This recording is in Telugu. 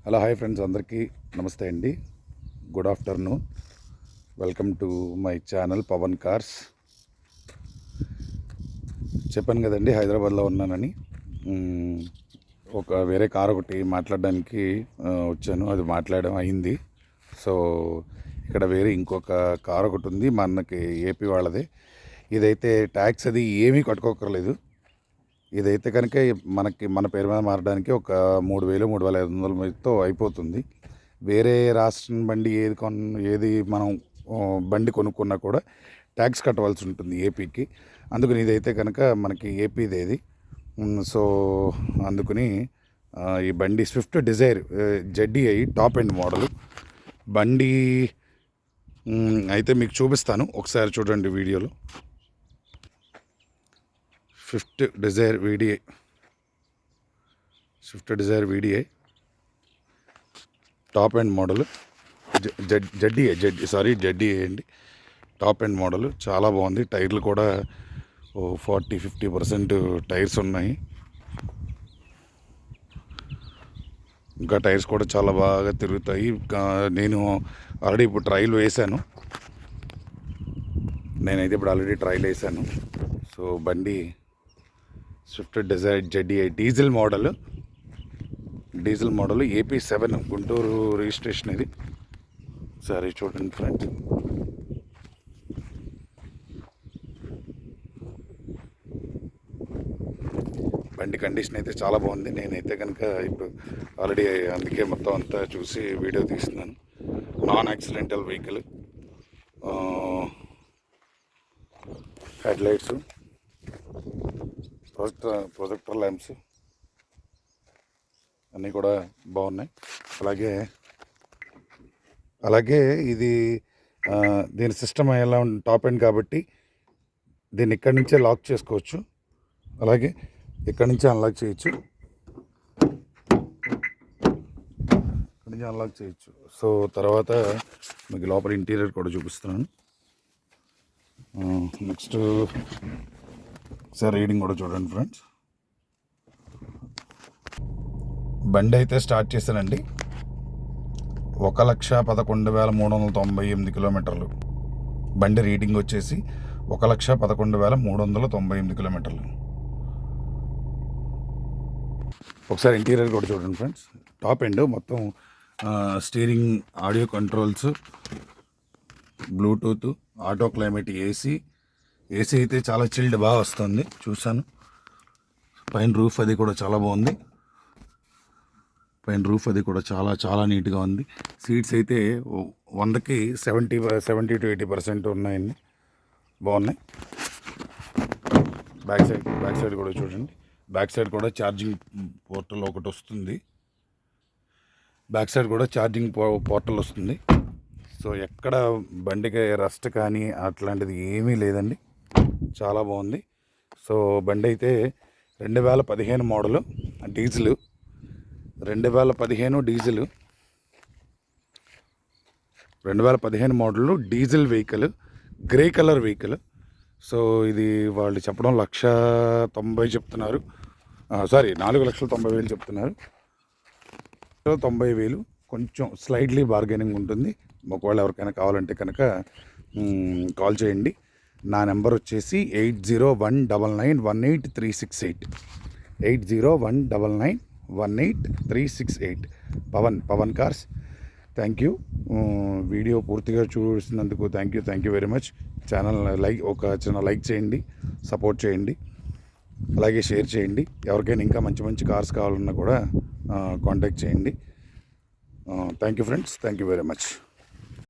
హలో హాయ్ ఫ్రెండ్స్, అందరికీ నమస్తే అండి. Good afternoon. Welcome to my channel Pavan Cars. చెప్పాను కదండి హైదరాబాద్లో ఉన్నానని. వేరే కార్ ఒకటి మాట్లాడడానికి వచ్చాను. అది మాట్లాడడం అయింది. సో ఇక్కడ వేరే ఇంకొక కార్ ఒకటి ఉంది, మనకి ఏపీ వాళ్ళదే. ఇదైతే ట్యాక్స్ అది ఏమీ కట్టుకోకర్లేదు. ఇదైతే కనుక మనకి మన పేరు మీద మారడానికి ఒక 3,000 3,500తో అయిపోతుంది. వేరే రాష్ట్రం బండి ఏది మనం బండి కొనుక్కున్నా కూడా ట్యాక్స్ కట్టవలసి ఉంటుంది ఏపీకి. అందుకని ఇదైతే కనుక మనకి ఏపీదేది. సో అందుకని ఈ బండి Swift Dzire ZDI top end model బండి అయితే మీకు చూపిస్తాను, ఒకసారి చూడండి వీడియోలో. Swift Dzire VDI top end model. ZDI అండి. టాప్ ఎండ్ మోడల్ చాలా బాగుంది. టైర్లు కూడా 40-50% టైర్స్ ఉన్నాయి. ఇంకా టైర్స్ కూడా చాలా బాగా తిరుగుతాయి. నేను ఆల్రెడీ ఇప్పుడు ట్రయల్ వేసాను. సో బండి Swift Dzire ZDI diesel model AP7 Guntur registration. ఇది సరే చూడండి ఫ్రెండ్స్. బండి కండిషన్ అయితే చాలా బాగుంది. నేనైతే కనుక ఇప్పుడు ఆల్రెడీ అందుకే మొత్తం అంతా చూసి వీడియో తీస్తున్నాను. Non accidental vehicle. Head lights, projector lamps అన్నీ కూడా బాగున్నాయి. అలాగే ఇది దీని సిస్టమ్ ఎలా టాప్ ఎండ్ కాబట్టి దీన్ని ఇక్కడి నుంచే లాక్ చేసుకోవచ్చు. అలాగే ఇక్కడి నుంచి అన్లాక్ చేయొచ్చు. సో తర్వాత మీకు లోపల ఇంటీరియర్ కూడా చూపిస్తున్నాను. నెక్స్ట్ ఒకసారి రీడింగ్ కూడా చూడండి ఫ్రెండ్స్. బండి అయితే స్టార్ట్ చేశానండి. 1,11,398 కిలోమీటర్లు. బండి రీడింగ్ వచ్చేసి 1,11,398 కిలోమీటర్లు. ఒకసారి ఇంటీరియర్ కూడా చూడండి ఫ్రెండ్స్. టాప్ ఎండ్ మొత్తం steering, audio controls, Bluetooth, auto climate, AC అయితే చాలా చిల్డ్ బాగా వస్తుంది. చూశాను. పైన రూఫ్ అది కూడా చాలా బాగుంది. చాలా నీట్గా ఉంది. సీట్స్ అయితే 100కి 70-80% ఉన్నాయండి, బాగున్నాయి. బ్యాక్ సైడ్ కూడా చూడండి. బ్యాక్ సైడ్ కూడా ఛార్జింగ్ పోర్టల్ ఒకటి వస్తుంది. సో ఎక్కడ బండికి రస్ట్ కానీ అట్లాంటిది ఏమీ లేదండి, చాలా బాగుంది. సో బండి అయితే 2015 model, diesel. 2015 model diesel vehicle, grey colour vehicle. So ఇది వాళ్ళు చెప్పడం 1,90,000 చెప్తున్నారు. 4,90,000 చెప్తున్నారు. 90,000 కొంచెం స్లైడ్లీ బార్గెనింగ్ ఉంటుంది. ఒకవేళ ఎవరికైనా కావాలంటే కనుక కాల్ చేయండి. నా నెంబర్ వచ్చేసి 8019918368. 8019918368. Pavan cars. Thank you. Video పూర్తిగా చూసినందుకు thank you very much. Channel ఒక చిన్న లైక్ చేయండి, సపోర్ట్ చేయండి, అలాగే షేర్ చేయండి. ఎవరికైనా ఇంకా మంచి కార్స్ కావాలన్నా కూడా కాంటాక్ట్ చేయండి. Thank you friends, thank you very much.